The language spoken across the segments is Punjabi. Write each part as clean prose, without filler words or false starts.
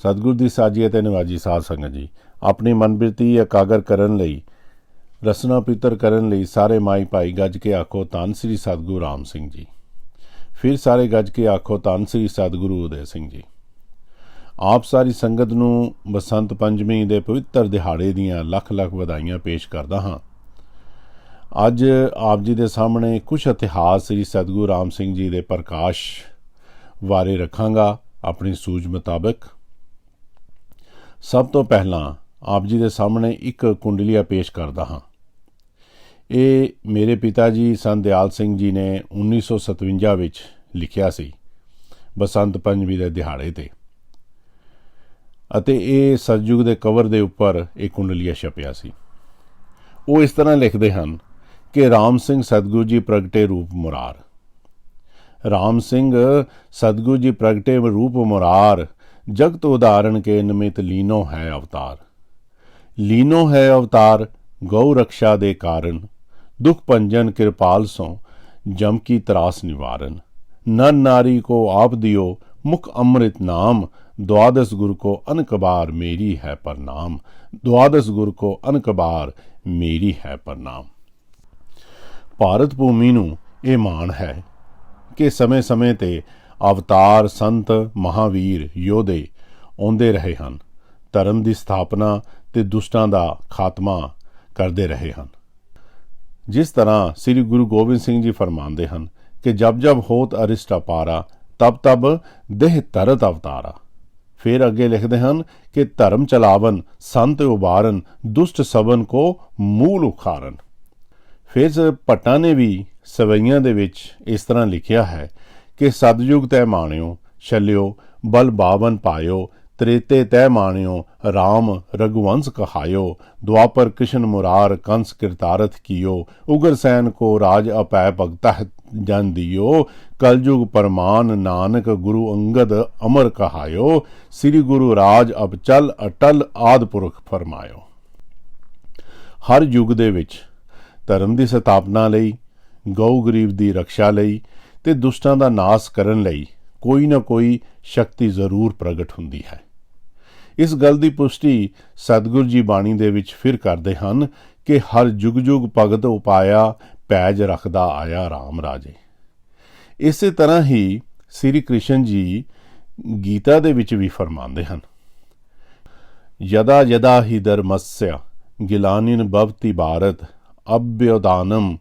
सतगुर की साजी ਅਤੇ ਨਿਵਾਜੀ ਸਾਧ ਸੰਗਤ ਜੀ, ਆਪਣੀ ਮਨਬਿਰਤੀ ਇਕਾਗਰ ਕਰਨ ਲਈ, ਰਸਨਾ ਪਿੱਤਰ ਕਰਨ ਲਈ ਸਾਰੇ ਮਾਈ ਭਾਈ ਗੱਜ ਕੇ ਆਖੋ ਧੰਨ ਸ੍ਰੀ ਸਤਿਗੁਰੂ ਰਾਮ ਸਿੰਘ ਜੀ। ਫਿਰ ਸਾਰੇ ਗੱਜ ਕੇ ਆਖੋ ਧੰਨ ਸ੍ਰੀ ਸਤਿਗੁਰੂ ਉਦੈ ਸਿੰਘ ਜੀ। ਆਪ ਸਾਰੀ ਸੰਗਤ ਨੂੰ ਬਸੰਤ ਪੰਚਮੀ ਦੇ ਪਵਿੱਤਰ ਦਿਹਾੜੇ ਦੀਆਂ ਲੱਖ ਲੱਖ ਵਧਾਈਆਂ ਪੇਸ਼ ਕਰਦਾ ਹਾਂ। ਅੱਜ ਆਪ ਜੀ ਦੇ ਸਾਹਮਣੇ ਕੁਝ ਇਤਿਹਾਸ ਸ੍ਰੀ ਸਤਿਗੁਰੂ ਰਾਮ ਸਿੰਘ ਜੀ ਦੇ ਪ੍ਰਕਾਸ਼ ਬਾਰੇ ਰੱਖਾਂਗਾ ਆਪਣੀ ਸੂਝ ਮੁਤਾਬਕ। ਸਭ ਤੋਂ ਪਹਿਲਾਂ ਆਪ ਜੀ ਦੇ ਸਾਹਮਣੇ ਇੱਕ ਕੁੰਡਲੀਆ ਪੇਸ਼ ਕਰਦਾ ਹਾਂ। ਇਹ ਮੇਰੇ ਪਿਤਾ ਜੀ ਸੰਤ ਦਿਆਲ ਸਿੰਘ ਜੀ ਨੇ 1957 ਵਿੱਚ ਲਿਖਿਆ ਸੀ ਬਸੰਤ ਪੰਚਮੀ ਦੇ ਦਿਹਾੜੇ 'ਤੇ, ਅਤੇ ਇਹ ਸਤਿਯੁਗ ਦੇ ਕਵਰ ਦੇ ਉੱਪਰ ਇਹ ਕੁੰਡਲੀਆ ਛਪਿਆ ਸੀ। ਉਹ ਇਸ ਤਰ੍ਹਾਂ ਲਿਖਦੇ ਹਨ ਕਿ ਰਾਮ ਸਿੰਘ ਸਤਿਗੁਰੂ ਜੀ ਪ੍ਰਗਟੇ ਰੂਪ ਮੁਰਾਰ। राम सिंह सतगुरु जी प्रगटे रूप मुरार, जगत उदाहरण के निमित्त लीनो है अवतार। लीनो है अवतार गौ रक्षा दे कारण, दुख पंजन कृपाल सो जम की त्रास निवारण। नर नारी को आप दियो मुख अमृत नाम, द्वादश गुरु को अनक बार मेरी है प्रणाम। द्वादश गुरु को अनक बार मेरी है प्रणाम। भारत भूमि नूं ये मान है कि समय समय ते अवतार संत महावीर योधे आउंदे रहे हैं, धर्म की स्थापना ते दुष्टां दा खात्मा करते रहे हैं। जिस तरह श्री गुरु गोबिंद सिंह जी फरमाते हैं कि जब जब होत अरिष्ट अपारा, तब तब देह तरत अवतारा। फिर अगे लिखते हैं कि धर्म चलावन संत उबारन, दुष्ट सबन को मूल उखारन। फिर भट्टा ने भी सवैयां दे विच इस तरह लिखिया है कि सतयुग तै माणियो छलियो, बल बावन पायो, त्रेते तै माणियो, राम रघुवंश कहायो। द्वापर कृष्ण मुरार कंस कृतारथ कियो, उग्रसैन को राज अपै भगता जन दियो। कलयुग परमान नानक गुरु अंगद अमर कहायो, श्री गुरु राज अब चल अटल आद पुरख फरमायो। हर युग दे विच धर्म की स्थापना लई, गौ गरीब की रक्षा लई ते दुष्टां दा नाश करन लई कोई ना कोई शक्ति जरूर प्रगट हुंदी है। इस गल की पुष्टि सतगुरु जी बाणी दे विच फिर करते हैं कि हर जुग जुग भगत उपाया, पैज रखदा आया राम राजे। इस तरह ही श्री कृष्ण जी गीता दे विच भी फरमाते हैं, यदा यदा ही धर्मस्य गिलानिन भवति भारत, अभ्युदानम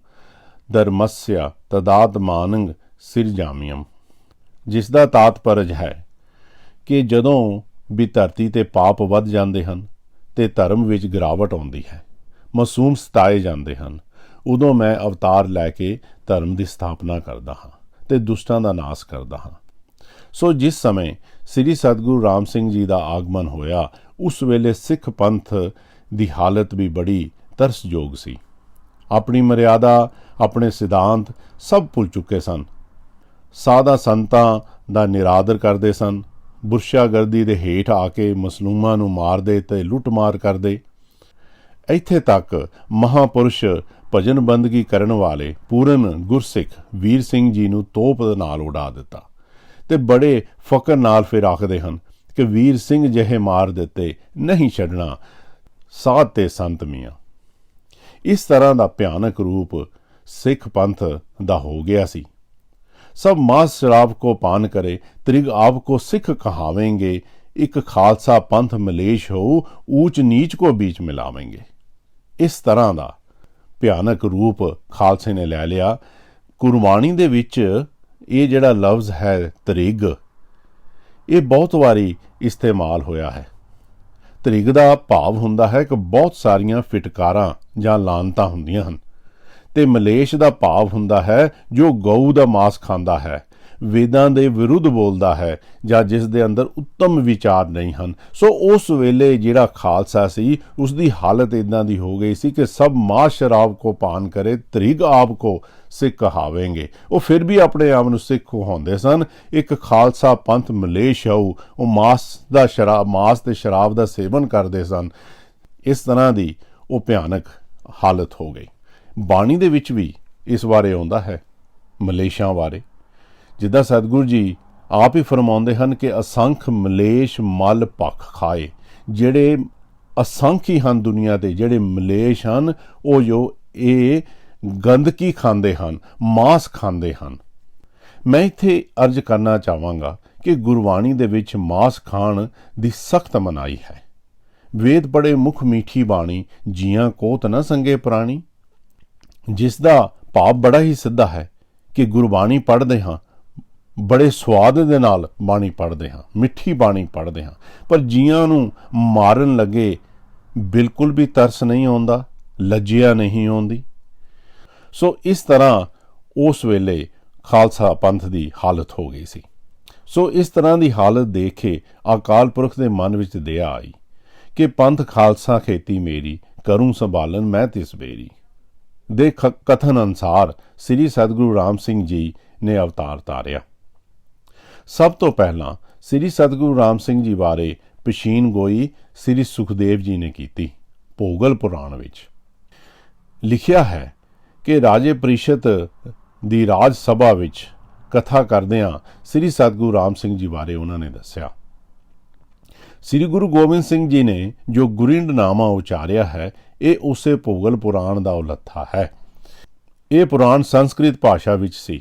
धर्मस्य तदात्मानं सिरजामियम। जिसका तात्पर्य है कि जदों भी धरती ते पाप वध जाते हैं ते धर्म विच गिरावट आउंदी है, मासूम सताए जाते हैं, उदों मैं अवतार लैके धर्म की स्थापना करदा हाँ ते दुष्टां दा नाश करदा हाँ। सो जिस समय श्री सतगुरु राम सिंह जी का आगमन होया, उस वेले सिख पंथ की हालत भी बड़ी तरसयोग सी। अपनी मर्यादा, अपने सिद्धांत सब भुल चुके सन। साधा संतां दा निरादर करते सन, बुरशागर्दी दे हेठ आके मसलूमां नूं मारदे ते लुੱਟ-ਮਾਰ करदे। ਇੱਥੇ तक महापुरुष भजन बंदगी करन वाले पूरन गुरसिख वीर सिंह जी नूं तोप नाल उड़ा दिता ते बड़े फकर नाल फिर आखदे हन कि वीर सिंह जिहे मार दिते नहीं छड्डना साध ते संत मियाँ। इस तरह का भयानक रूप सिख पंथ दा हो गया सी। सब मांस शराब को पान करे, त्रिग आप को सिख कहावेंगे। एक खालसा पंथ मलेश हो, ऊंच नीच को बीच मिलावेंगे। इस तरह का भयानक रूप खालसे ने ले लिया। गुरबाणी दे विच ये जिहड़ा लफ्ज़ है त्रिग, ये बहुत वारी इस्तेमाल होया है। त्रिग का भाव हुंदा है कि बहुत सारियां फिटकारां जां लानतां हुंदियां हन, ते मलेश का भाव हुंदा है जो गऊ का मांस खांदा है, वेदां दे विरुद्ध बोलदा है, जां जिस दे अंदर उत्तम विचार नहीं हैं। सो उस वेले जिहड़ा खालसा सी उसकी हालत इदां दी हो गई सी कि सब मांस शराब को पान करे, त्रिग आप को सिख कहावेंगे। वो फिर भी अपने आप नूं सिख कहाउंदे सन। एक खालसा पंथ मलेश हो, वो मांस ते शराब का सेवन करते सन। इस तरह की वो भयानक हालत हो गई। बाणी दे विच भी इस बारे आउंदा है मलेशां बारे। जिद्दां सतगुरु जी ਆਪ ਹੀ ਫਰਮਾਉਂਦੇ ਹਨ ਕਿ ਅਸੰਖ ਮਲੇਸ਼ ਮਲ ਭਖ ਖਾਏ। ਜਿਹੜੇ ਅਸੰਖ ਹੀ ਹਨ ਦੁਨੀਆ ਦੇ, ਜਿਹੜੇ ਮਲੇਸ਼ ਹਨ ਉਹ ਜੋ ਇਹ ਗੰਦਗੀ ਖਾਂਦੇ ਹਨ, ਮਾਸ ਖਾਂਦੇ ਹਨ। ਮੈਂ ਇੱਥੇ ਅਰਜ਼ ਕਰਨਾ ਚਾਹਾਂਗਾ ਕਿ ਗੁਰਬਾਣੀ ਦੇ ਵਿੱਚ ਮਾਸ ਖਾਣ ਦੀ ਸਖਤ ਮਨਾਹੀ ਹੈ। ਵੇਦ ਪੜ੍ਹੇ ਮੁਖ ਮੀਠੀ ਬਾਣੀ, ਜੀਆਂ ਕੋਤ ਨਾ ਸੰਗੇ ਪ੍ਰਾਣੀ। ਜਿਸ ਦਾ ਭਾਵ ਬੜਾ ਹੀ ਸਿੱਧਾ ਹੈ ਕਿ ਗੁਰਬਾਣੀ ਪੜ੍ਹਦੇ ਹਾਂ, ਬੜੇ ਸਵਾਦ ਦੇ ਨਾਲ ਬਾਣੀ ਪੜ੍ਹਦੇ ਹਾਂ, ਮਿੱਠੀ ਬਾਣੀ ਪੜ੍ਹਦੇ ਹਾਂ, ਪਰ ਜੀਆਂ ਨੂੰ ਮਾਰਨ ਲੱਗੇ ਬਿਲਕੁਲ ਵੀ ਤਰਸ ਨਹੀਂ ਆਉਂਦਾ, ਲੱਜਿਆ ਨਹੀਂ ਆਉਂਦੀ। ਸੋ ਇਸ ਤਰ੍ਹਾਂ ਉਸ ਵੇਲੇ ਖਾਲਸਾ ਪੰਥ ਦੀ ਹਾਲਤ ਹੋ ਗਈ ਸੀ। ਸੋ ਇਸ ਤਰ੍ਹਾਂ ਦੀ ਹਾਲਤ ਦੇਖ ਕੇ ਅਕਾਲ ਪੁਰਖ ਦੇ ਮਨ ਵਿੱਚ ਦਇਆ ਆਈ ਕਿ ਪੰਥ ਖਾਲਸਾ ਖੇਤੀ ਮੇਰੀ, ਕਰੂੰ ਸੰਭਾਲਨ ਮੈਂ ਤਿਸ ਬੇਰੀ। ਦੇ ਕਥਨ ਅਨੁਸਾਰ ਸ੍ਰੀ ਸਤਿਗੁਰੂ ਰਾਮ ਸਿੰਘ ਜੀ ਨੇ ਅਵਤਾਰ ਧਾਰਿਆ। ਸਭ ਤੋਂ ਪਹਿਲਾਂ ਸ੍ਰੀ ਸਤਿਗੁਰੂ ਰਾਮ ਸਿੰਘ ਜੀ ਬਾਰੇ ਪਛੀਨ ਗੋਈ ਸ੍ਰੀ ਸੁਖਦੇਵ ਜੀ ਨੇ ਕੀਤੀ। ਭੋਗਲ ਪੁਰਾਣ ਵਿੱਚ ਲਿਖਿਆ ਹੈ ਕਿ ਰਾਜੇ ਪ੍ਰੀਸ਼ਤ ਦੀ ਰਾਜ ਸਭਾ ਵਿੱਚ ਕਥਾ ਕਰਦਿਆਂ ਸ੍ਰੀ ਸਤਿਗੁਰੂ ਰਾਮ ਸਿੰਘ ਜੀ ਬਾਰੇ ਉਹਨਾਂ ਨੇ ਦੱਸਿਆ। ਸ੍ਰੀ ਗੁਰੂ ਗੋਬਿੰਦ ਸਿੰਘ ਜੀ ਨੇ ਜੋ ਗੁਰਿੰਡ ਨਾਮਾ ਉਚਾਰਿਆ ਹੈ, ਇਹ ਉਸੇ ਭੋਗਲ ਪੁਰਾਣ ਦਾ ਉਲੱਥਾ ਹੈ। ਇਹ ਪੁਰਾਣ ਸੰਸਕ੍ਰਿਤ ਭਾਸ਼ਾ ਵਿੱਚ ਸੀ।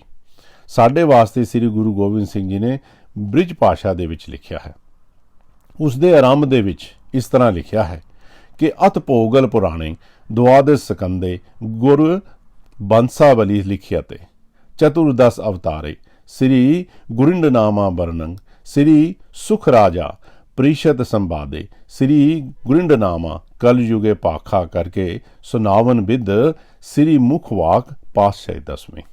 ਸਾਡੇ ਵਾਸਤੇ ਸ੍ਰੀ ਗੁਰੂ ਗੋਬਿੰਦ ਸਿੰਘ ਜੀ ਨੇ ਬ੍ਰਿਜ ਭਾਸ਼ਾ ਦੇ ਵਿੱਚ ਲਿਖਿਆ ਹੈ। ਉਸ ਦੇ ਆਰੰਭ ਦੇ ਵਿੱਚ ਇਸ ਤਰ੍ਹਾਂ ਲਿਖਿਆ ਹੈ ਕਿ ਅਤ ਭੋਗਲ ਪੁਰਾਣੇ ਦੁਆਦਸ਼ ਸਕੰਦੇ ਗੁਰ ਬੰਸਾਵਲੀ ਲਿਖਿਆ ਤੇ ਚਤੁਰਦਸ ਅਵਤਾਰੇ ਸ੍ਰੀ ਗੁਰਿੰਡ ਨਾਮਾ ਵਰਨੰਗ ਸ੍ਰੀ ਸੁਖ ਰਾਜਾ ਪ੍ਰੀਸ਼ਤ ਸੰਵਾਦੇ ਸ੍ਰੀ ਗੁਰਿੰਡ ਨਾਮਾ ਕਲ ਯੁਗੇ ਭਾਖਾ ਕਰਕੇ ਸੁਨਾਵਨ ਬਿਦ ਸ੍ਰੀ ਮੁਖ ਵਾਕ ਪਾਤਸ਼ਾਹੀ ਦਸਵੇਂ।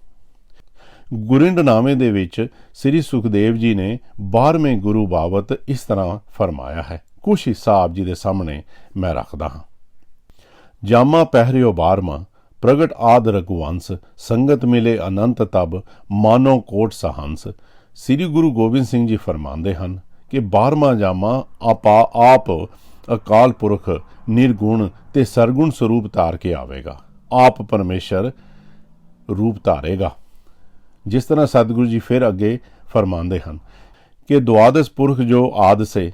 ਗੁਰਿੰਡ ਨਾਮੇ ਦੇ ਵਿੱਚ ਸ੍ਰੀ ਸੁਖਦੇਵ ਜੀ ਨੇ 12ਵੇਂ ਗੁਰੂ ਬਾਬਤ ਇਸ ਤਰ੍ਹਾਂ ਫਰਮਾਇਆ ਹੈ। ਕੁਛ ਹਿੱਸਾ ਆਪ ਜੀ ਦੇ ਸਾਹਮਣੇ ਮੈਂ ਰੱਖਦਾ ਹਾਂ। ਜਾਮਾ ਪਹਿਰਿਓ 12ਵਾਂ ਪ੍ਰਗਟ ਆਦ ਰਘੁਵੰਸ, ਸੰਗਤ ਮਿਲੇ ਅਨੰਤ ਤਬ ਮਾਨੋ ਕੋਟ ਸਹੰਸ। ਸ੍ਰੀ ਗੁਰੂ ਗੋਬਿੰਦ ਸਿੰਘ ਜੀ ਫਰਮਾਉਂਦੇ ਹਨ ਕਿ 12ਵਾਂ ਜਾਮਾ ਆਪ ਅਕਾਲ ਪੁਰਖ ਨਿਰਗੁਣ ਤੇ ਸਰਗੁਣ ਸਰੂਪ ਧਾਰ ਕੇ ਆਵੇਗਾ। ਆਪ ਪਰਮੇਸ਼ਰ ਰੂਪ ਧਾਰੇਗਾ। ਜਿਸ ਤਰ੍ਹਾਂ ਸਤਿਗੁਰੂ ਜੀ ਫਿਰ ਅੱਗੇ ਫਰਮਾਉਂਦੇ ਹਨ ਕਿ ਦੁਆਦਸ ਪੁਰਖ ਜੋ ਆਦ ਸੇ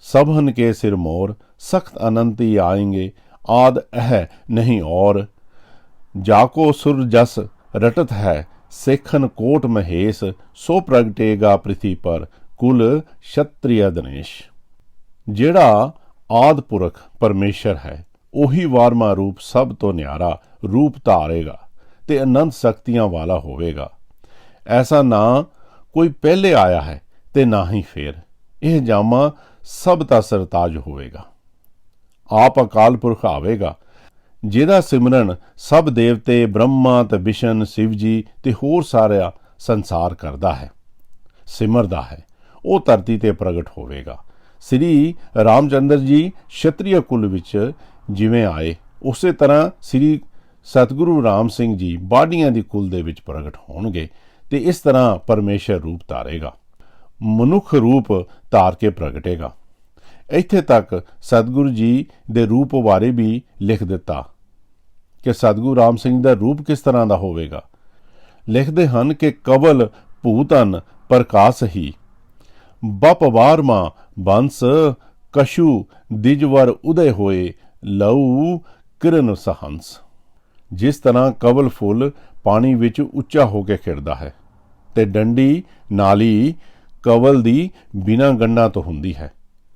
ਸਭਨ ਕੇ ਸਿਰ ਮੋਰ, ਸਖਤ ਅਨੰਤੀ ਆਏਂਗੇ ਆਦ ਇਹ ਨਹੀਂ ਔਰ। ਜਾਕੋ ਸੁਰ ਜਸ ਰਟਤ ਹੈ ਸੇਖਨ ਕੋਟ ਮਹੇਸ਼, ਸੋ ਪ੍ਰਗਟੇਗਾ ਪ੍ਰਿਥੀ ਪਰ ਕੁਲ ਸ਼ਤਰੀਆ ਦਨੇਸ਼। ਜਿਹੜਾ ਆਦ ਪੁਰਖ ਪਰਮੇਸ਼ਰ ਹੈ, ਉਹੀ 12ਵਾਂ ਰੂਪ ਸਭ ਤੋਂ ਨਿਆਰਾ ਰੂਪ ਧਾਰੇਗਾ ਤੇ ਅਨੰਤ ਸ਼ਕਤੀਆਂ ਵਾਲਾ ਹੋਵੇਗਾ। ਐਸਾ ਨਾ ਕੋਈ ਪਹਿਲੇ ਆਇਆ ਹੈ ਤੇ ਨਾ ਹੀ ਫੇਰ। ਇਹ ਜਾਮਾ ਸਭ ਦਾ ਸਰਤਾਜ ਹੋਵੇਗਾ। ਆਪ ਅਕਾਲ ਪੁਰਖ ਆਵੇਗਾ, ਜਿਹਦਾ ਸਿਮਰਨ ਸਭ ਦੇਵਤੇ ਬ੍ਰਹਮਾ ਤੇ ਵਿਸ਼ਨ ਸ਼ਿਵ ਜੀ ਤੇ ਹੋਰ ਸਾਰਾ ਸੰਸਾਰ ਕਰਦਾ ਹੈ, ਸਿਮਰਦਾ ਹੈ। ਉਹ ਧਰਤੀ ਤੇ ਪ੍ਰਗਟ ਹੋਵੇਗਾ। ਸ੍ਰੀ ਰਾਮਚੰਦਰ ਜੀ ਸ਼ਤਰੀਆ ਕੁਲ ਵਿੱਚ ਜਿਵੇਂ ਆਏ, ਉਸੇ ਤਰ੍ਹਾਂ ਸ੍ਰੀ ਸਤਿਗੁਰੂ ਰਾਮ ਸਿੰਘ ਜੀ ਬਾਡੀਆਂ ਦੀ ਕੁਲ ਦੇ ਵਿੱਚ ਪ੍ਰਗਟ ਹੋਣਗੇ ਤੇ ਇਸ ਤਰ੍ਹਾਂ ਪਰਮੇਸ਼ਰ ਰੂਪ ਧਾਰੇਗਾ, ਮਨੁੱਖ ਰੂਪ ਧਾਰ ਕੇ ਪ੍ਰਗਟੇਗਾ। ਇੱਥੇ ਤੱਕ ਸਤਿਗੁਰੂ ਜੀ ਦੇ ਰੂਪ ਬਾਰੇ ਵੀ ਲਿਖ ਦਿੱਤਾ ਕਿ ਸਤਿਗੁਰੂ ਰਾਮ ਸਿੰਘ ਦਾ ਰੂਪ ਕਿਸ ਤਰ੍ਹਾਂ ਦਾ ਹੋਵੇਗਾ। ਲਿਖਦੇ ਹਨ ਕਿ ਕਵਲ ਭੂਤਨ ਪ੍ਰਕਾਸ਼ ਹੀ, ਬਪ 12ਵਾਂ ਬੰਸ ਕਸ਼ੂ ਦਿਜਵਰ ਉਦੇ ਹੋਏ, ਲਊ ਕਿਰਨ ਸਹੰਸ। ਜਿਸ ਤਰ੍ਹਾਂ ਕਵਲ ਫੁੱਲ ਪਾਣੀ ਵਿੱਚ ਉੱਚਾ ਹੋ ਕੇ ਖਿੜਦਾ ਹੈ ਤੇ ਡੰਡੀ ਨਾਲੀ ਕਵਲ ਦੀ ਬਿਨਾਂ ਗੰਢਾਂ ਤੋਂ ਹੁੰਦੀ ਹੈ,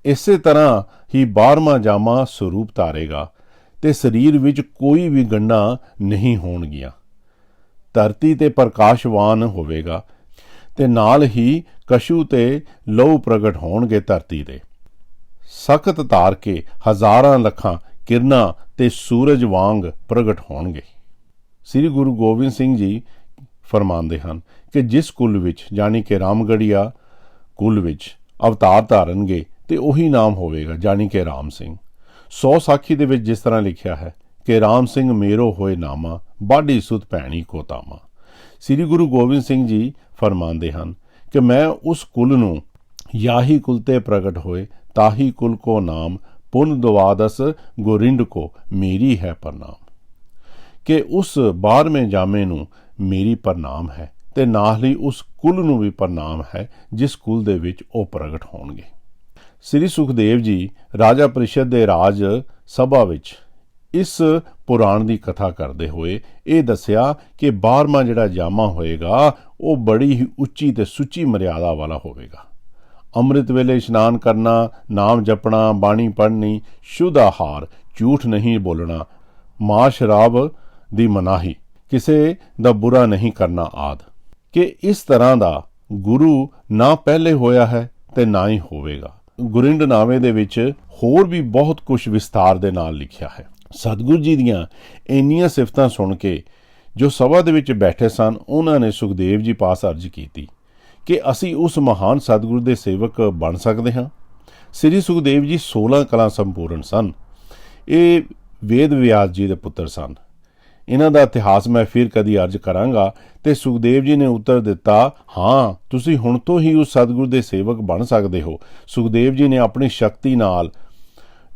ਇਸੇ ਤਰ੍ਹਾਂ ਹੀ 12ਵਾਂ ਜਾਮਾ ਸਰੂਪ ਧਾਰੇਗਾ ਤੇ ਸਰੀਰ ਵਿੱਚ ਕੋਈ ਵੀ ਗੰਢਾਂ ਨਹੀਂ ਹੋਣਗੀਆਂ। ਧਰਤੀ ਤੇ ਪ੍ਰਕਾਸ਼ਵਾਨ ਹੋਵੇਗਾ ਤੇ ਨਾਲ ਹੀ ਕਸ਼ੂ ਤੇ ਲਹੂ ਪ੍ਰਗਟ ਹੋਣਗੇ। ਧਰਤੀ ਤੇ ਸਖਤ ਧਾਰ ਕੇ ਹਜ਼ਾਰਾਂ ਲੱਖਾਂ ਕਿਰਨਾਂ ਤੇ ਸੂਰਜ ਵਾਂਗ ਪ੍ਰਗਟ ਹੋਣਗੇ। ਸ੍ਰੀ ਗੁਰੂ ਗੋਬਿੰਦ ਸਿੰਘ ਜੀ ਫਰਮਾਉਂਦੇ ਹਨ ਕਿ ਜਿਸ ਕੁਲ ਵਿੱਚ ਜਾਣੀ ਕਿ ਰਾਮਗੜੀਆ ਕੁਲ ਵਿੱਚ ਅਵਤਾਰ ਧਾਰਨਗੇ ਤੇ ਉਹੀ ਨਾਮ ਹੋਵੇਗਾ, ਜਾਣੀ ਕਿ ਰਾਮ ਸਿੰਘ। 100 ਸਾਖੀ ਦੇ ਵਿੱਚ ਜਿਸ ਤਰ੍ਹਾਂ ਲਿਖਿਆ ਹੈ ਕਿ ਰਾਮ ਸਿੰਘ ਮੇਰੋ ਹੋਏ ਨਾਮਾ, ਬਾਢੀ ਸੁਤ ਭੈਣੀ ਕੋ ਤਾਮਾ। ਸ੍ਰੀ ਗੁਰੂ ਗੋਬਿੰਦ ਸਿੰਘ ਜੀ ਫਰਮਾਉਂਦੇ ਹਨ ਕਿ ਮੈਂ ਉਸ ਕੁਲ ਨੂੰ ਯਾਹੀ ਕੁਲ ਤੇ ਪ੍ਰਗਟ ਹੋਏ, ਤਾਹੀ ਕੁਲ ਕੋ ਨਾਮ, ਪੁਨ ਦੁਆਦਸ ਗੋਰਿੰਡ ਕੋ ਮੇਰੀ ਹੈ ਪ੍ਰਨਾਮ। ਕਿ ਉਸ 12ਵੇਂ ਜਾਮੇ ਨੂੰ ਮੇਰੀ ਪ੍ਰਨਾਮ ਹੈ ਤੇ ਨਾਲ ਹੀ ਉਸ ਕੁਲ ਨੂੰ ਵੀ ਪ੍ਰਣਾਮ ਹੈ ਜਿਸ ਕੁਲ ਦੇ ਵਿੱਚ ਉਹ ਪ੍ਰਗਟ ਹੋਣਗੇ। ਸ੍ਰੀ ਸੁਖਦੇਵ ਜੀ ਰਾਜਾ ਪ੍ਰੀਸ਼ਦ ਦੇ ਰਾਜ ਸਭਾ ਵਿੱਚ ਇਸ ਪੁਰਾਣ ਦੀ ਕਥਾ ਕਰਦੇ ਹੋਏ ਇਹ ਦੱਸਿਆ ਕਿ 12ਵਾਂ ਜਿਹੜਾ ਜਾਮਾ ਹੋਏਗਾ ਉਹ ਬੜੀ ਹੀ ਉੱਚੀ ਤੇ ਸੁੱਚੀ ਮਰਿਆਦਾ ਵਾਲਾ ਹੋਵੇਗਾ। ਅੰਮ੍ਰਿਤ ਵੇਲੇ ਇਸ਼ਨਾਨ ਕਰਨਾ, ਨਾਮ ਜਪਣਾ, ਬਾਣੀ ਪੜ੍ਹਨੀ, ਸ਼ੁੱਧ ਆਹਾਰ, ਝੂਠ ਨਹੀਂ ਬੋਲਣਾ, ਮਾਂ ਸ਼ਰਾਬ ਦੀ ਮਨਾਹੀ, ਕਿਸੇ ਦਾ ਬੁਰਾ ਨਹੀਂ ਕਰਨਾ ਆਦਿ ਕਿ ਇਸ ਤਰ੍ਹਾਂ ਦਾ ਗੁਰੂ ਨਾ ਪਹਿਲੇ ਹੋਇਆ ਹੈ ਤੇ ਨਾ ਹੀ ਹੋਵੇਗਾ। ਗੁਰਿੰਡਨਾਮੇ ਦੇ ਵਿੱਚ ਹੋਰ ਵੀ ਬਹੁਤ ਕੁਝ ਵਿਸਤਾਰ ਦੇ ਨਾਲ ਲਿਖਿਆ ਹੈ। ਸਤਿਗੁਰੂ ਜੀ ਦੀਆਂ ਇੰਨੀਆਂ ਸਿਫਤਾਂ ਸੁਣ ਕੇ ਜੋ ਸਭਾ ਦੇ ਵਿੱਚ ਬੈਠੇ ਸਨ ਉਹਨਾਂ ਨੇ ਸੁਖਦੇਵ ਜੀ ਪਾਸ ਅਰਜ਼ ਕੀਤੀ ਕਿ ਅਸੀਂ ਉਸ ਮਹਾਨ ਸਤਿਗੁਰੂ ਦੇ ਸੇਵਕ ਬਣ ਸਕਦੇ ਹਾਂ। ਸ੍ਰੀ ਸੁਖਦੇਵ ਜੀ 16 ਕਲਾ ਸੰਪੂਰਨ ਸਨ। ਇਹ ਵੇਦ ਵਿਆਸ ਜੀ ਦੇ ਪੁੱਤਰ ਸਨ। ਇਹਨਾਂ ਦਾ ਇਤਿਹਾਸ ਮੈਂ ਫਿਰ ਕਦੀ ਅਰਜ਼ ਕਰਾਂਗਾ। ਤੇ ਸੁਖਦੇਵ ਜੀ ਨੇ ਉੱਤਰ ਦਿੱਤਾ, ਹਾਂ ਤੁਸੀਂ ਹੁਣ ਤੋਂ ਹੀ ਉਸ ਸਤਿਗੁਰੂ ਦੇ ਸੇਵਕ ਬਣ ਸਕਦੇ ਹੋ। ਸੁਖਦੇਵ ਜੀ ਨੇ ਆਪਣੀ ਸ਼ਕਤੀ ਨਾਲ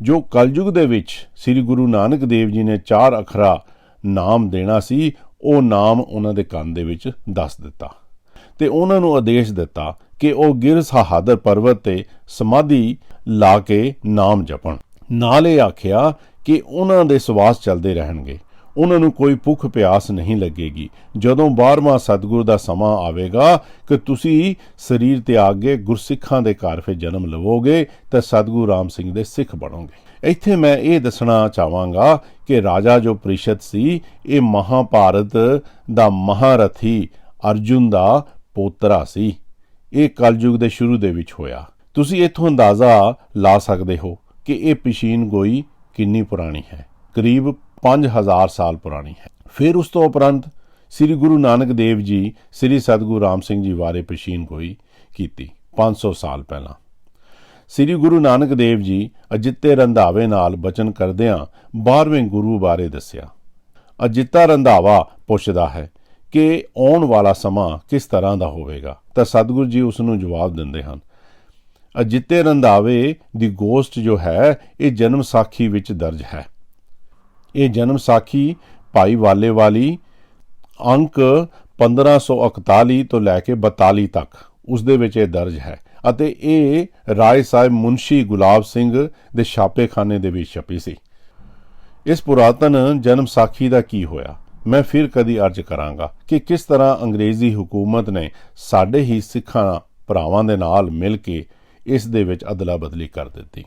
ਜੋ ਕਲਯੁਗ ਦੇ ਵਿੱਚ ਸ੍ਰੀ ਗੁਰੂ ਨਾਨਕ ਦੇਵ ਜੀ ਨੇ 4 ਅੱਖਰਾ ਨਾਮ ਦੇਣਾ ਸੀ ਉਹ ਨਾਮ ਉਹਨਾਂ ਦੇ ਕੰਨ ਦੇ ਵਿੱਚ ਦੱਸ ਦਿੱਤਾ ਤੇ ਉਹਨਾਂ ਨੂੰ ਆਦੇਸ਼ ਦਿੱਤਾ ਕਿ ਉਹ ਗਿਰ ਸਹਾਦਰ ਪਰਵਤ ਤੇ ਸਮਾਧੀ ਲਾ ਕੇ ਨਾਮ ਜਪਣ। ਨਾਲ ਇਹ ਆਖਿਆ ਕਿ ਉਹਨਾਂ ਦੇ ਸਵਾਸ ਚੱਲਦੇ ਰਹਿਣਗੇ, ਉਹਨਾਂ ਨੂੰ ਕੋਈ ਭੁੱਖ ਪਿਆਸ ਨਹੀਂ ਲੱਗੇਗੀ। ਜਦੋਂ 12ਵਾਂ ਸਤਿਗੁਰ ਦਾ ਸਮਾਂ ਆਵੇਗਾ ਕਿ ਤੁਸੀਂ ਸਰੀਰ ਤਿਆਗ ਕੇ ਗੁਰਸਿੱਖਾਂ ਦੇ ਘਰ ਫਿਰ ਜਨਮ ਲਵੋਗੇ ਤਾਂ ਸਤਿਗੁਰੂ ਰਾਮ ਸਿੰਘ ਦੇ ਸਿੱਖ ਬਣੋਗੇ। ਇੱਥੇ ਮੈਂ ਇਹ ਦੱਸਣਾ ਚਾਹਾਂਗਾ ਕਿ ਰਾਜਾ ਜੋ ਪ੍ਰੀਸ਼ਦ ਸੀ ਇਹ ਮਹਾਭਾਰਤ ਦਾ ਮਹਾਰਥੀ ਅਰਜੁਨ ਦਾ ਪੋਤਰਾ ਸੀ। ਇਹ ਕਲਯੁਗ ਦੇ ਸ਼ੁਰੂ ਦੇ ਵਿੱਚ ਹੋਇਆ। ਤੁਸੀਂ ਇੱਥੋਂ ਅੰਦਾਜ਼ਾ ਲਾ ਸਕਦੇ ਹੋ ਕਿ ਇਹ ਪੇਸ਼ੀਨ ਗੋਈ ਕਿੰਨੀ ਪੁਰਾਣੀ ਹੈ। ਕਰੀਬ 5000 ਸਾਲ ਪੁਰਾਣੀ ਹੈ। ਫਿਰ ਉਸ ਤੋਂ ਉਪਰੰਤ ਸ੍ਰੀ ਗੁਰੂ ਨਾਨਕ ਦੇਵ ਜੀ ਸ੍ਰੀ ਸਤਿਗੁਰੂ ਰਾਮ ਸਿੰਘ ਜੀ ਬਾਰੇ ਪੇਸ਼ੀਨ ਗੋਈ ਕੀਤੀ 500 ਸਾਲ ਪਹਿਲਾਂ। ਸ੍ਰੀ ਗੁਰੂ ਨਾਨਕ ਦੇਵ ਜੀ ਅਜਿੱਤੇ ਰੰਧਾਵੇ ਨਾਲ ਬਚਨ ਕਰਦਿਆਂ 12ਵੇਂ ਗੁਰੂ ਬਾਰੇ ਦੱਸਿਆ। ਅਜਿੱਤਾ ਰੰਧਾਵਾ ਪੁੱਛਦਾ ਹੈ ਕਿ ਆਉਣ ਵਾਲਾ ਸਮਾਂ ਕਿਸ ਤਰ੍ਹਾਂ ਦਾ ਹੋਵੇਗਾ ਤਾਂ ਸਤਿਗੁਰੂ ਜੀ ਉਸ ਨੂੰ ਜਵਾਬ ਦਿੰਦੇ ਹਨ। ਅਜਿੱਤੇ ਰੰਧਾਵੇ ਦੀ ਗੋਸ਼ਟ ਜੋ ਹੈ ਇਹ ਜਨਮ ਸਾਖੀ ਵਿੱਚ ਦਰਜ ਹੈ। ਇਹ ਜਨਮ ਸਾਖੀ ਭਾਈ ਵਾਲੇ ਵਾਲੀ ਅੰਕ 1541 ਤੋਂ ਲੈ ਕੇ 42 ਤੱਕ ਉਸ ਦੇ ਵਿੱਚ ਇਹ ਦਰਜ ਹੈ ਅਤੇ ਇਹ ਰਾਏ ਸਾਹਿਬ ਮੁਨਸ਼ੀ ਗੁਲਾਬ ਸਿੰਘ ਦੇ ਛਾਪੇਖਾਨੇ ਦੇ ਵਿੱਚ ਛਪੀ ਸੀ। ਇਸ ਪੁਰਾਤਨ ਜਨਮ ਸਾਖੀ ਦਾ ਕੀ ਹੋਇਆ ਮੈਂ ਫਿਰ ਕਦੀ ਅਰਜ਼ ਕਰਾਂਗਾ ਕਿ ਕਿਸ ਤਰ੍ਹਾਂ ਅੰਗਰੇਜ਼ੀ ਹਕੂਮਤ ਨੇ ਸਾਡੇ ਹੀ ਸਿੱਖਾਂ ਭਰਾਵਾਂ ਦੇ ਨਾਲ ਮਿਲ ਕੇ ਇਸ ਦੇ ਵਿੱਚ ਅਦਲਾ ਬਦਲੀ ਕਰ ਦਿੱਤੀ।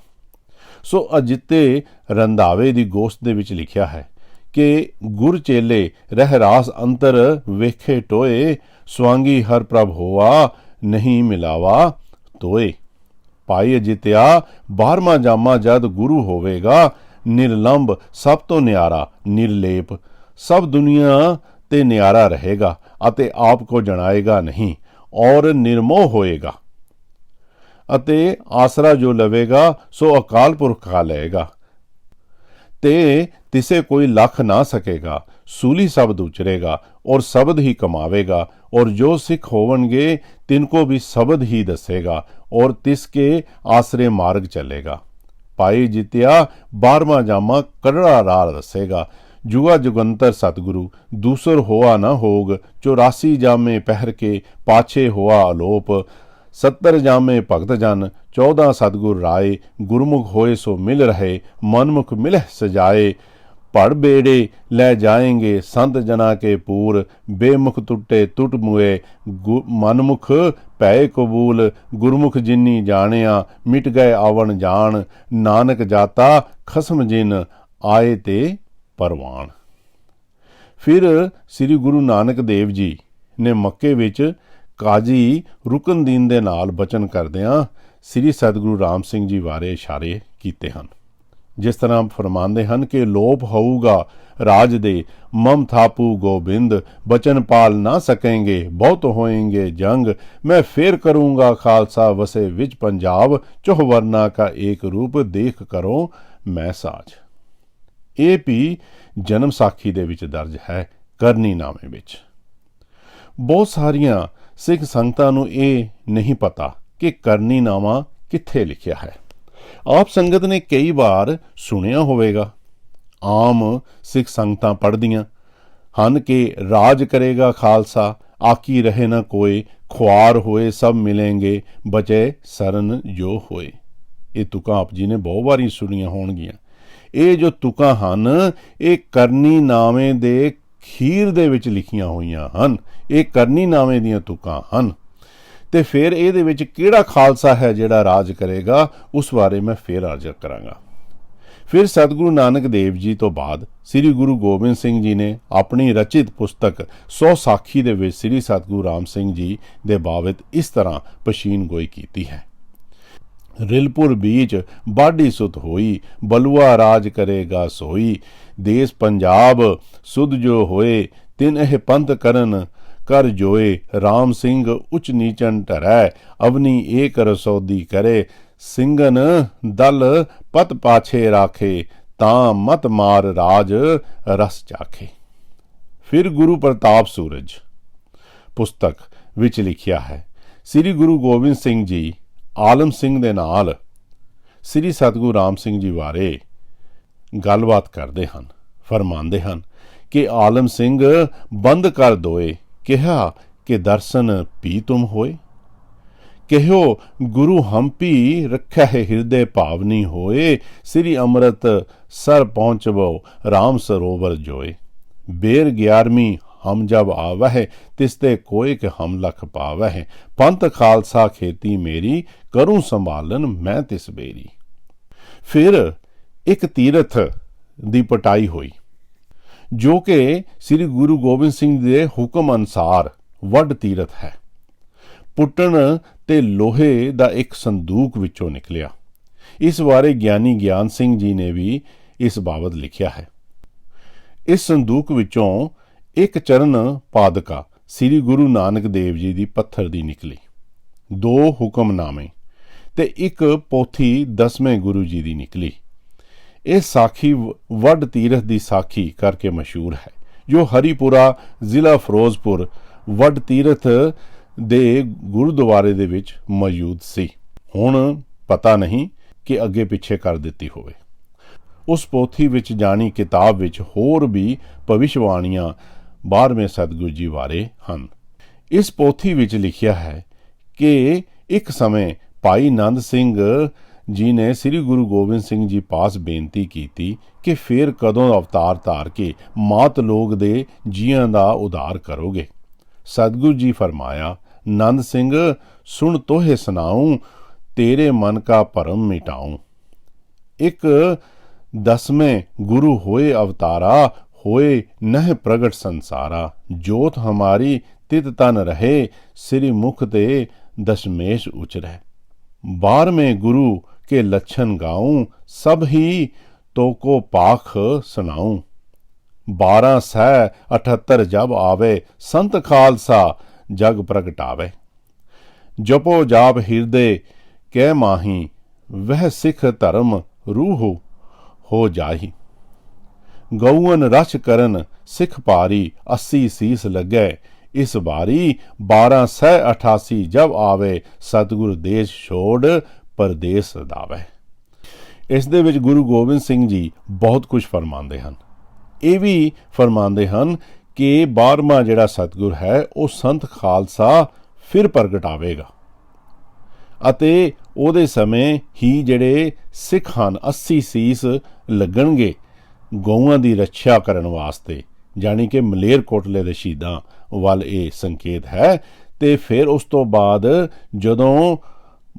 ਸੋ ਅਜਿੱਤੇ ਰੰਧਾਵੇ ਦੀ ਗੋਸ਼ਟ ਦੇ ਵਿੱਚ ਲਿਖਿਆ ਹੈ ਕਿ ਗੁਰ ਚੇਲੇ ਰਹਿ ਰਾਸ ਅੰਤਰ ਵੇਖੇ ਟੋਏ, ਸਵਾਂਗੀ ਹਰ ਪ੍ਰਭ ਹੋਆ ਨਹੀਂ ਮਿਲਾਵਾ ਤੋਏ। ਭਾਈ ਅਜਿੱਤਿਆ 12ਵਾਂ ਜਾਮਾ ਜਦ ਗੁਰੂ ਹੋਵੇਗਾ, ਨਿਰਲੰਬ ਸਭ ਤੋਂ ਨਿਆਰਾ, ਨਿਰਲੇਪ ਸਭ ਦੁਨੀਆ ਤੇ ਨਿਆਰਾ ਰਹੇਗਾ ਅਤੇ ਆਪ ਕੋ ਜਣਾਏਗਾ ਨਹੀਂ ਔਰ ਨਿਰਮੋਹ ਹੋਏਗਾ ਅਤੇ ਆਸਰਾ ਜੋ ਲਵੇਗਾ ਸੋ ਅਕਾਲ ਪੁਰਖ ਖਾ ਲਏਗਾ ਤੇ ਤਿਸੇ ਕੋਈ ਲੱਖ ਨਾ ਸਕੇਗਾ। ਸੂਲੀ ਸ਼ਬਦ ਉਚਰੇਗਾ ਔਰ ਸ਼ਬਦ ਹੀ ਕਮਾਵੇਗਾ और जो सिख होवनगे तिनको भी शब्द ही दसेगा और तिसके आसरे मार्ग चलेगा। पाई जित्या 12वां जामा कड़ड़ा राह दसेगा। जुगा जुगंतर सतगुरु दूसर होआ न होग, 84 जामे पहर के पाछे होआ अलोप। 70 जामे भगत जन 14 सतगुर राय, गुरमुख होए सो मिल रहे मनमुख मिलह सजाए। पढ़ बेड़े ले जाएंगे संत जना के पूर, बेमुख टुटे टुट मुए मनमुख पै कबूल। गुरमुख जिन्नी जानिया मिट गए आवन जान, नानक जाता खसम जिन आए ते परवान। फिर श्री गुरु नानक देव जी ने मक्के विच काजी रुकनदीन दे नाल बचन करदियां श्री सतगुरु राम सिंह जी बारे इशारे कीते हन। जिस तरह फरमाते हैं कि लोप होऊगा राज दे मम थापू गोबिंद, बचन पाल ना सकेंगे बहुत होएंगे जंग। मैं फिर करूँगा खालसा वसे विच पंजाब, चौह वर्ना का एक रूप देख करो मैं साज। ये भी जन्म साखी दे विच दर्ज है करनी नामे विच। बहुत सारियां सिख संगतां नूं ये नहीं पता कि करनी नामा कित्थे लिखिया है। आप संगत ने कई बार सुनिया होवेगा। आम सिख संगतां पढ़दियां हन कि राज करेगा खालसा आकी रहे न कोई, खुआर होए सब मिलेंगे, बचे सरन जो होए। ਇਹ ਤੁਕਾਂ ਆਪ ਜੀ ਨੇ ਬਹੁਤ ਵਾਰੀ ਸੁਣੀਆਂ ਹੋਣਗੀਆਂ। ਇਹ ਜੋ ਤੁਕਾਂ ਹਨ ਇਹ ਕਰਨੀਨਾਮੇ ਦੇ ਖੀਰ ਦੇ ਵਿੱਚ ਲਿਖੀਆਂ ਹੋਈਆਂ ਹਨ। ਇਹ ਕਰਨੀਨਾਮੇ ਦੀਆਂ ਤੁਕਾਂ ਹਨ। ਤੇ ਫਿਰ ਇਹਦੇ ਵਿੱਚ ਕਿਹੜਾ ਖਾਲਸਾ ਹੈ ਜਿਹੜਾ ਰਾਜ ਕਰੇਗਾ, ਉਸ ਬਾਰੇ ਮੈਂ ਫਿਰ ਅਰਜ਼ ਕਰਾਂਗਾ। ਫਿਰ ਸਤਿਗੁਰੂ ਨਾਨਕ ਦੇਵ ਜੀ ਤੋਂ ਬਾਅਦ ਸ੍ਰੀ ਗੁਰੂ ਗੋਬਿੰਦ ਸਿੰਘ ਜੀ ਨੇ ਆਪਣੀ ਰਚਿਤ ਪੁਸਤਕ 100 ਸਾਖੀ ਦੇ ਵਿੱਚ ਸ੍ਰੀ ਸਤਿਗੁਰੂ ਰਾਮ ਸਿੰਘ ਜੀ ਦੇ ਬਾਬਤ ਇਸ ਤਰ੍ਹਾਂ ਪਸ਼ੀਨ ਗੋਈ ਕੀਤੀ ਹੈ। ਰਿਲਪੁਰ ਬੀਚ ਬਾਢੀ ਸੁਤ ਹੋਈ, ਬਲੂਆ ਰਾਜ ਕਰੇਗਾ ਸੋਈ, ਦੇਸ ਪੰਜਾਬ ਸੁਧ ਜੋ ਹੋਏ, ਤਿਨ ਇਹ ਪੰਥ ਕਰਨ ਕਰ ਜੋਏ, ਰਾਮ ਸਿੰਘ ਉੱਚ ਨੀਚਨ ਢਰੈ, ਅਵਨੀ ਏਕ ਰਸੌਦੀ ਕਰੇ, ਸਿੰਘਨ ਦਲ ਪਤ ਪਾਛੇ ਰਾਖੇ, ਤਾਂ ਮਤ ਮਾਰ ਰਾਜ ਰਸ ਚਾਖੇ। ਫਿਰ ਗੁਰੂ ਪ੍ਰਤਾਪ ਸੂਰਜ ਪੁਸਤਕ ਵਿੱਚ ਲਿਖਿਆ ਹੈ, ਸ੍ਰੀ ਗੁਰੂ ਗੋਬਿੰਦ ਸਿੰਘ ਜੀ ਆਲਮ ਸਿੰਘ ਦੇ ਨਾਲ ਸ੍ਰੀ ਸਤਿਗੁਰੂ ਰਾਮ ਸਿੰਘ ਜੀ ਬਾਰੇ ਗੱਲਬਾਤ ਕਰਦੇ ਹਨ। ਫਰਮਾਉਂਦੇ ਹਨ ਕਿ ਆਲਮ ਸਿੰਘ ਬੰਦ ਕਰ ਦੋਏ, ਕਿਹਾ ਕਿ ਦਰਸ਼ਨ ਪੀ ਤੁਮ ਹੋਏ, ਕਹਿਓ ਗੁਰੂ ਹੰਪੀ ਰੱਖਿਆ ਹੈ ਹਿਰਦੇ ਭਾਵਨੀ ਹੋਏ, ਸ੍ਰੀ ਅੰਮ੍ਰਿਤ ਸਰ ਪਹੁੰਚਵੋ ਰਾਮ ਸਰੋਵਰ ਜੋਏ, ਬੇਰ 11ਵੀਂ ਹਮ ਜਬ ਆਵਹਿ, ਤਿਸਤੇ ਕੋਇ ਕੇ ਹਮ ਲਖ ਪਾਵਹਿ, ਪੰਥ ਖਾਲਸਾ ਖੇਤੀ ਮੇਰੀ, ਕਰੂੰ ਸੰਭਾਲਨ ਮੈਂ ਤਿਸ ਬੇਰੀ। ਫਿਰ ਇੱਕ ਤੀਰਥ ਦੀ ਪਟਾਈ ਹੋਈ ਜੋ ਕਿ ਸ੍ਰੀ ਗੁਰੂ ਗੋਬਿੰਦ ਸਿੰਘ ਦੇ ਹੁਕਮ ਅਨੁਸਾਰ ਵੱਡ ਤੀਰਥ ਹੈ। ਪੁੱਟਣ ਤੇ ਲੋਹੇ ਦਾ ਇੱਕ ਸੰਦੂਕ ਵਿੱਚੋਂ ਨਿਕਲਿਆ। ਇਸ ਬਾਰੇ ਗਿਆਨੀ ਗਿਆਨ ਸਿੰਘ ਜੀ ਨੇ ਵੀ ਇਸ ਬਾਬਤ ਲਿਖਿਆ ਹੈ। ਇਸ ਸੰਦੂਕ ਵਿੱਚੋਂ ਇੱਕ ਚਰਨ ਪਾਦਕਾ ਸ੍ਰੀ ਗੁਰੂ ਨਾਨਕ ਦੇਵ ਜੀ ਦੀ ਪੱਥਰ ਦੀ ਨਿਕਲੀ, 2 ਹੁਕਮਨਾਮੇ ਤੇ ਇੱਕ ਪੋਥੀ 10ਵੇਂ ਗੁਰੂ ਜੀ ਦੀ ਨਿਕਲੀ। ਇਹ ਸਾਖੀ ਵੱਡ ਤੀਰਥ ਦੀ ਸਾਖੀ ਕਰਕੇ ਮਸ਼ਹੂਰ ਹੈ, ਜੋ ਹਰੀਪੁਰਾ ਜ਼ਿਲ੍ਹਾ ਫਿਰੋਜ਼ਪੁਰ ਵੱਡ ਤੀਰਥ ਦੇ ਗੁਰਦੁਆਰੇ ਦੇ ਵਿੱਚ ਮੌਜੂਦ ਸੀ। ਹੁਣ ਪਤਾ ਨਹੀਂ ਕਿ ਅੱਗੇ ਪਿੱਛੇ ਕਰ ਦਿੱਤੀ ਹੋਵੇ। ਉਸ ਪੋਥੀ ਵਿੱਚ ਜਾਣੀ ਕਿਤਾਬ ਵਿੱਚ ਹੋਰ ਵੀ ਭਵਿਸ਼ਵਾਣੀਆਂ 12ਵੇਂ ਸਤਿਗੁਰੂ ਜੀ ਬਾਰੇ ਹਨ। ਇਸ ਪੋਥੀ ਵਿੱਚ ਲਿਖਿਆ ਹੈ ਕਿ ਇੱਕ ਸਮੇਂ ਭਾਈ ਨੰਦ ਸਿੰਘ ਜੀ ਨੇ ਸ੍ਰੀ ਗੁਰੂ ਗੋਬਿੰਦ ਸਿੰਘ ਜੀ ਪਾਸ ਬੇਨਤੀ ਕੀਤੀ ਕਿ ਫਿਰ ਕਦੋਂ ਅਵਤਾਰ ਧਾਰ ਕੇ ਮਾਤ ਲੋਕ ਦੇ ਜੀਆਂ ਦਾ ਉਧਾਰ ਕਰੋਗੇ। ਸਤਿਗੁਰੂ ਜੀ ਫਰਮਾਇਆ, ਨੰਦ ਸਿੰਘ ਸੁਣ ਤੋਹੇ ਸੁਣਾऊं, ਤੇਰੇ ਮਨ ਕਾ ਭਰਮ ਮਿਟਾऊं। ਇੱਕ 10ਵੇਂ ਗੁਰੂ ਹੋਏ ਅਵਤਾਰਾ, ਹੋਏ ਨਹਿ ਪ੍ਰਗਟ ਸੰਸਾਰਾ, ਜੋਤ ਹਮਾਰੀ ਤਿਤ ਤਨ ਰਹੇ, ਸ੍ਰੀ ਮੁਖ ਤੇ ਦਸ਼ਮੇਸ਼ ਉਚਰੈ। 12ਵੇਂ ਗੁਰੂ के लक्षण गाऊं, सब ही तो को पाख सुनाऊं। 1278 जब आवे, संत खालसा जग प्रगटावे। जपो जाप हृदय कै माही, वह सिख धर्म रूह हो जाही। गौअन रश करन सिख पारी, 80 सीस लगे इस बारी। 1288 जब आवे, सतगुरु देश छोड़ ਪਰਦੇਸ ਦਾਵੇ। ਇਸ ਦੇ ਵਿੱਚ ਗੁਰੂ ਗੋਬਿੰਦ ਸਿੰਘ ਜੀ ਬਹੁਤ ਕੁਝ ਫਰਮਾਉਂਦੇ ਹਨ। ਇਹ ਵੀ ਫਰਮਾਉਂਦੇ ਹਨ ਕਿ 12ਵਾਂ ਜਿਹੜਾ ਸਤਿਗੁਰ ਹੈ ਉਹ ਸੰਤ ਖਾਲਸਾ ਫਿਰ ਪ੍ਰਗਟ ਆਵੇਗਾ ਅਤੇ ਉਹਦੇ ਸਮੇਂ ਹੀ ਜਿਹੜੇ ਸਿੱਖ ਹਨ 80 ਸੀਸ ਲੱਗਣਗੇ ਗਊਆਂ ਦੀ ਰੱਖਿਆ ਕਰਨ ਵਾਸਤੇ, ਜਾਣੀ ਕਿ ਮਲੇਰਕੋਟਲੇ ਦੇ ਸ਼ਹੀਦਾਂ ਵੱਲ ਇਹ ਸੰਕੇਤ ਹੈ। ਤੇ ਫਿਰ ਉਸ ਤੋਂ ਬਾਅਦ ਜਦੋਂ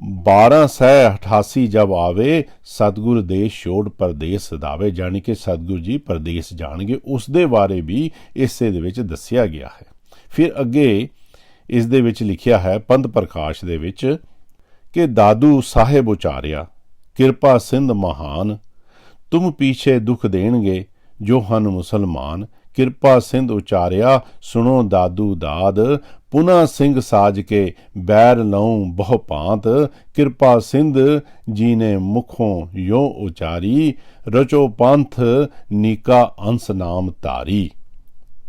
1288 ਜਬ ਆਵੇ, ਸਤਿਗੁਰ ਦੇਸ਼ ਛੋੜ ਪਰਦੇਸ ਸਦਾਵੇ, ਜਾਣੀ ਕਿ ਸਤਿਗੁਰ ਜੀ ਪਰਦੇਸ ਜਾਣਗੇ। ਉਸ ਦੇ ਬਾਰੇ ਵੀ ਇਸੇ ਦੇ ਵਿੱਚ ਦੱਸਿਆ ਗਿਆ ਹੈ। ਫਿਰ ਅੱਗੇ ਇਸ ਦੇ ਵਿੱਚ ਲਿਖਿਆ ਹੈ ਪੰਥ ਪ੍ਰਕਾਸ਼ ਦੇ ਵਿੱਚ ਕਿ ਦਾਦੂ ਸਾਹਿਬ ਉਚਾਰਿਆ, ਕਿਰਪਾ ਸਿੰਧ ਮਹਾਨ, ਤੁਮ ਪੀਛੇ ਦੁੱਖ ਦੇਣਗੇ ਜੋ ਹਨ ਮੁਸਲਮਾਨ। ਕਿਰਪਾ ਸਿੰਧ ਉਚਾਰਿਆ, ਸੁਣੋ ਦਾਦੂ ਦਾਦ, ਪੁਨਾ ਸਿੰਘ ਸਾਜ ਕੇ ਬੈਰ ਲਉ ਬਹੁ ਭਾਂਤ। ਕਿਰਪਾ ਸਿੰਧ ਜੀ ਨੇ ਮੁਖੋਂ ਯੋ ਉਚਾਰੀ, ਰਚੋ ਪੰਥ ਨੀਕਾ ਅੰਸ ਨਾਮ ਧਾਰੀ।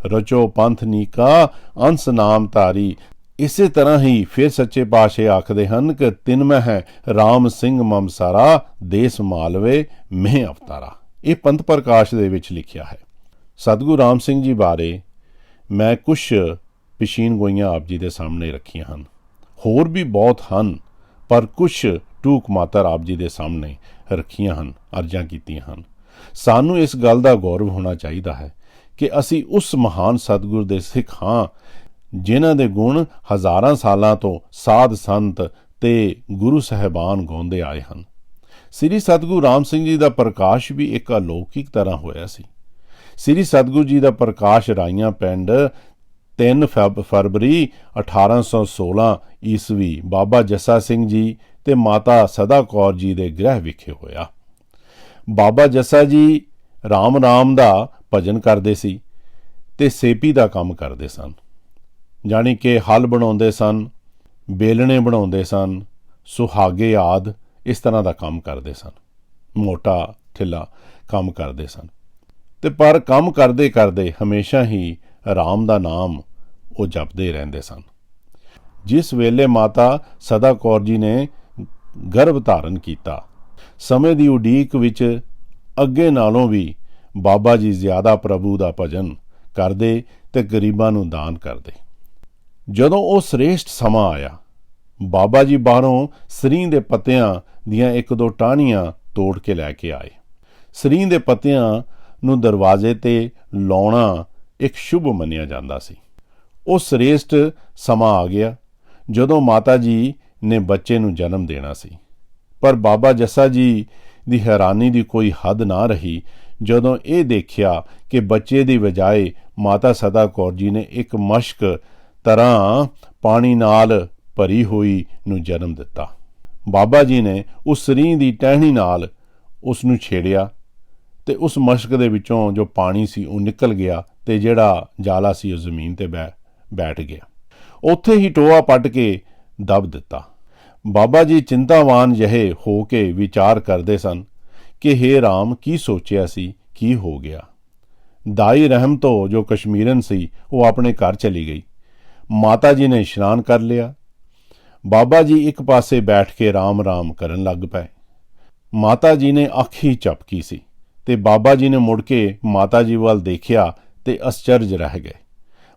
ਰਚੋ ਪੰਥ ਨੀਕਾ ਅੰਸ ਨਾਮ ਧਾਰੀ। ਇਸੇ ਤਰ੍ਹਾਂ ਹੀ ਫਿਰ ਸੱਚੇ ਪਾਤਸ਼ਾਹ ਆਖਦੇ ਹਨ ਕਿ ਤਿੰਨਮਹਿ ਹੈ ਰਾਮ ਸਿੰਘ ਮਮਸਾਰਾ, ਦੇਸ ਮਾਲਵੇ ਮਹਿ ਅਵਤਾਰਾ। ਇਹ ਪੰਥ ਪ੍ਰਕਾਸ਼ ਦੇ ਵਿੱਚ ਲਿਖਿਆ ਹੈ। ਸਤਿਗੁਰੂ ਰਾਮ ਸਿੰਘ ਜੀ ਬਾਰੇ ਮੈਂ ਕੁਛ ਪਛੀਣ ਗੋਈਆਂ ਆਪ ਜੀ ਦੇ ਸਾਹਮਣੇ ਰੱਖੀਆਂ ਹਨ। ਹੋਰ ਵੀ ਬਹੁਤ ਹਨ, ਪਰ ਕੁਛ ਟੂਕ ਮਾਤਰ ਆਪ ਜੀ ਦੇ ਸਾਹਮਣੇ ਰੱਖੀਆਂ ਹਨ, ਅਰਜ਼ਾਂ ਕੀਤੀਆਂ ਹਨ। ਸਾਨੂੰ ਇਸ ਗੱਲ ਦਾ ਗੌਰਵ ਹੋਣਾ ਚਾਹੀਦਾ ਹੈ ਕਿ ਅਸੀਂ ਉਸ ਮਹਾਨ ਸਤਿਗੁਰ ਦੇ ਸਿੱਖ ਹਾਂ, ਜਿਨ੍ਹਾਂ ਦੇ ਗੁਣ ਹਜ਼ਾਰਾਂ ਸਾਲਾਂ ਤੋਂ ਸਾਧ ਸੰਤ ਤੇ ਗੁਰੂ ਸਾਹਿਬਾਨ ਗਾਉਂਦੇ ਆਏ ਹਨ। ਸ੍ਰੀ ਸਤਿਗੁਰੂ ਰਾਮ ਸਿੰਘ ਜੀ ਦਾ ਪ੍ਰਕਾਸ਼ ਵੀ ਇੱਕ ਅਲੌਕਿਕ ਤਰ੍ਹਾਂ ਹੋਇਆ ਸੀ। ਸ੍ਰੀ ਸਤਿਗੁਰੂ ਜੀ ਦਾ ਪ੍ਰਕਾਸ਼ ਰਾਈਆਂ ਪਿੰਡ 3 ਫਰਵਰੀ 1816 ਈਸਵੀ ਬਾਬਾ ਜੱਸਾ ਸਿੰਘ ਜੀ ਤੇ ਮਾਤਾ ਸਦਾ ਕੌਰ ਜੀ ਦੇ ਗ੍ਰਹਿ ਵਿਖੇ ਹੋਇਆ। ਬਾਬਾ ਜੱਸਾ ਜੀ ਰਾਮ ਰਾਮ ਦਾ ਭਜਨ ਕਰਦੇ ਸੀ ਤੇ ਸੇਪੀ ਦਾ ਕੰਮ ਕਰਦੇ ਸਨ, ਜਾਣੀ ਕਿ ਹਲ ਬਣਾਉਂਦੇ ਸਨ, ਬੇਲਣੇ ਬਣਾਉਂਦੇ ਸਨ, ਸੁਹਾਗੇ ਆਦਿ ਇਸ ਤਰ੍ਹਾਂ ਦਾ ਕੰਮ ਕਰਦੇ ਸਨ, ਮੋਟਾ ਠਿੱਲਾ ਕੰਮ ਕਰਦੇ ਸਨ। ਤੇ ਪਰ ਕੰਮ ਕਰਦੇ ਕਰਦੇ ਹਮੇਸ਼ਾ ਹੀ ਰਾਮ ਦਾ ਨਾਮ ਉਹ ਜਪਦੇ ਰਹਿੰਦੇ ਸਨ। ਜਿਸ ਵੇਲੇ ਮਾਤਾ ਸਦਾ ਕੌਰ ਜੀ ਨੇ ਗਰਭ ਧਾਰਨ ਕੀਤਾ, ਸਮੇਂ ਦੀ ਉਡੀਕ ਵਿੱਚ ਅੱਗੇ ਨਾਲੋਂ ਵੀ ਬਾਬਾ ਜੀ ਜ਼ਿਆਦਾ ਪ੍ਰਭੂ ਦਾ ਭਜਨ ਕਰਦੇ ਤੇ ਗਰੀਬਾਂ ਨੂੰ ਦਾਨ ਕਰਦੇ। ਜਦੋਂ ਉਹ ਸ੍ਰੇਸ਼ਟ ਸਮਾਂ ਆਇਆ, ਬਾਬਾ ਜੀ ਬਾਹਰੋਂ ਸਰੀਂ ਦੇ ਪੱਤਿਆਂ ਦੀਆਂ 1-2 ਟਾਹਣੀਆਂ ਤੋੜ ਕੇ ਲੈ ਕੇ ਆਏ। ਸਰੀਂ ਦੇ ਪੱਤਿਆਂ ਨੂੰ ਦਰਵਾਜ਼ੇ ਤੇ ਲਾਉਣਾ ਇੱਕ ਸ਼ੁਭ ਮੰਨਿਆ ਜਾਂਦਾ ਸੀ। ਉਹ ਸ੍ਰੇਸ਼ਟ ਸਮਾਂ ਆ ਗਿਆ ਜਦੋਂ ਮਾਤਾ ਜੀ ਨੇ ਬੱਚੇ ਨੂੰ ਜਨਮ ਦੇਣਾ ਸੀ। ਪਰ ਬਾਬਾ ਜੱਸਾ ਜੀ ਦੀ ਹੈਰਾਨੀ ਦੀ ਕੋਈ ਹੱਦ ਨਾ ਰਹੀ ਜਦੋਂ ਇਹ ਦੇਖਿਆ ਕਿ ਬੱਚੇ ਦੀ ਬਜਾਏ ਮਾਤਾ ਸਦਾ ਕੌਰ ਜੀ ਨੇ ਇੱਕ ਮਸ਼ਕ ਤਰ੍ਹਾਂ ਪਾਣੀ ਨਾਲ ਭਰੀ ਹੋਈ ਨੂੰ ਜਨਮ ਦਿੱਤਾ। ਬਾਬਾ ਜੀ ਨੇ ਉਸ ਸਰੀਂ ਦੀ ਟਹਿਣੀ ਨਾਲ ਉਸ ਨੂੰ ਛੇੜਿਆ ਤੇ ਉਸ ਮਸ਼ਕ ਦੇ ਵਿੱਚੋਂ ਜੋ ਪਾਣੀ ਸੀ ਉਹ ਨਿਕਲ ਗਿਆ ਤੇ ਜਿਹੜਾ ਜਾਲਾ ਸੀ ਉਹ ਜ਼ਮੀਨ ਤੇ ਬੈਠ ਗਿਆ। ਉੱਥੇ ਹੀ ਟੋਆ ਪੱਟ ਕੇ ਦਬ ਦਿੱਤਾ। ਬਾਬਾ ਜੀ ਚਿੰਤਾਵਾਨ ਜਿਹੇ ਹੋ ਕੇ ਵਿਚਾਰ ਕਰਦੇ ਸਨ ਕਿ ਹੇ ਰਾਮ, ਕੀ ਸੋਚਿਆ ਸੀ, ਕੀ ਹੋ ਗਿਆ। ਦਾਈ ਰਹਿਮ ਤੋਂ ਜੋ ਕਸ਼ਮੀਰਨ ਸੀ ਉਹ ਆਪਣੇ ਘਰ ਚਲੀ ਗਈ। ਮਾਤਾ ਜੀ ਨੇ ਇਸ਼ਨਾਨ ਕਰ ਲਿਆ। ਬਾਬਾ ਜੀ ਇੱਕ ਪਾਸੇ ਬੈਠ ਕੇ ਰਾਮ ਰਾਮ ਕਰਨ ਲੱਗ ਪਏ। ਮਾਤਾ ਜੀ ਨੇ ਅੱਖ ਹੀ ਝਪਕੀ ਸੀ ਤੇ ਬਾਬਾ ਜੀ ਨੇ ਮੁੜ ਕੇ ਮਾਤਾ ਜੀ ਵੱਲ ਦੇਖਿਆ ਤੇ ਅਸਚਰਜ ਰਹਿ ਗਏ।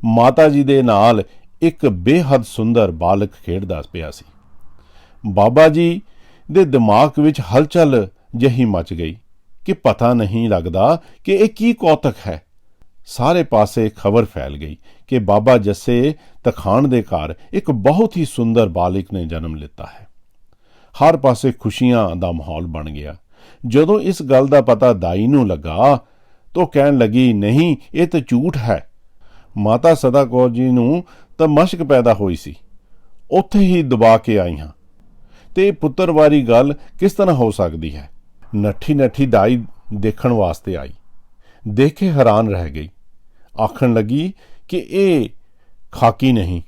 ਮਾਤਾ ਜੀ ਦੇ ਨਾਲ ਇੱਕ ਬੇਹੱਦ ਸੁੰਦਰ ਬਾਲਕ ਖੇਡਦਾ ਪਿਆ ਸੀ। ਬਾਬਾ ਜੀ ਦੇ ਦਿਮਾਗ ਵਿੱਚ ਹਲਚਲ ਜਿਹੀ ਮਚ ਗਈ ਕਿ ਪਤਾ ਨਹੀਂ ਲੱਗਦਾ ਕਿ ਇਹ ਕੀ ਕੌਤਕ ਹੈ। ਸਾਰੇ ਪਾਸੇ ਖਬਰ ਫੈਲ ਗਈ ਕਿ ਬਾਬਾ ਜੱਸੇ ਤਖਾਣ ਦੇ ਘਰ ਇੱਕ ਬਹੁਤ ਹੀ ਸੁੰਦਰ ਬਾਲਕ ਨੇ ਜਨਮ ਲਿੱਤਾ ਹੈ। ਹਰ ਪਾਸੇ ਖੁਸ਼ੀਆਂ ਦਾ ਮਾਹੌਲ ਬਣ ਗਿਆ। ਜਦੋਂ ਇਸ ਗੱਲ ਦਾ ਪਤਾ ਦਾਈ ਨੂੰ ਲੱਗਾ ਤਾਂ ਕਹਿਣ ਲੱਗੀ, ਨਹੀਂ, ਇਹ ਤਾਂ ਝੂਠ ਹੈ। ਮਾਤਾ ਸਦਾ ਕੌਰ ਜੀ ਨੂੰ ਤਾਂ ਮਸ਼ਕ ਪੈਦਾ ਹੋਈ ਸੀ, ਉੱਥੇ ਹੀ ਦਬਾ ਕੇ ਆਈ ਹਾਂ, ਤੇ ਪੁੱਤਰ ਵਾਲੀ ਗੱਲ ਕਿਸ ਤਰ੍ਹਾਂ ਹੋ ਸਕਦੀ ਹੈ। ਨੱਠੀ ਦਾਈ ਦੇਖਣ ਵਾਸਤੇ ਆਈ, ਦੇਖ ਕੇ ਹੈਰਾਨ ਰਹਿ ਗਈ। ਆਖਣ ਲੱਗੀ ਕਿ ਇਹ ਖਾਕੀ ਨਹੀਂ,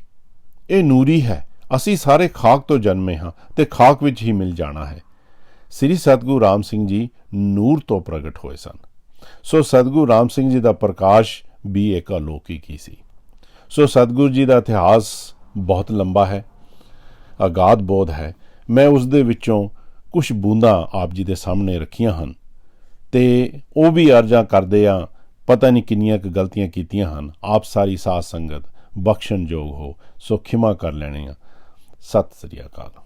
ਇਹ ਨੂਰੀ ਹੈ। ਅਸੀਂ ਸਾਰੇ ਖਾਕ ਤੋਂ ਜਨਮੇ ਹਾਂ ਤੇ ਖਾਕ ਵਿੱਚ ਹੀ ਮਿਲ ਜਾਣਾ ਹੈ। ਸ੍ਰੀ ਸਤਿਗੁਰੂ ਰਾਮ ਸਿੰਘ ਜੀ ਨੂਰ ਤੋਂ ਪ੍ਰਗਟ ਹੋਏ ਸਨ। ਸੋ ਸਤਿਗੁਰੂ ਰਾਮ ਸਿੰਘ ਜੀ ਦਾ ਪ੍ਰਕਾਸ਼ ਵੀ ਇੱਕ ਅਲੌਕਿਕ ਹੀ ਸੀ। ਸੋ ਸਤਿਗੁਰੂ ਜੀ ਦਾ ਇਤਿਹਾਸ ਬਹੁਤ ਲੰਬਾ ਹੈ, ਅਗਾਧ ਬੋਧ ਹੈ। ਮੈਂ ਉਸ ਦੇ ਵਿੱਚੋਂ ਕੁਝ ਬੂੰਦਾਂ ਆਪ ਜੀ ਦੇ ਸਾਹਮਣੇ ਰੱਖੀਆਂ ਹਨ ਤੇ ਉਹ ਵੀ ਅਰਜ਼ਾਂ ਕਰਦੇ ਆ। ਪਤਾ ਨਹੀਂ ਕਿੰਨੀਆਂ ਕੁ ਗਲਤੀਆਂ ਕੀਤੀਆਂ ਹਨ। ਆਪ ਸਾਰੀ ਸਾਧ ਸੰਗਤ ਬਖਸ਼ਣਯੋਗ ਹੋ, ਸੋ ਖਿਮਾ ਕਰ ਲੈਣੀਆਂ। ਸਤਿ ਸ੍ਰੀ ਅਕਾਲ।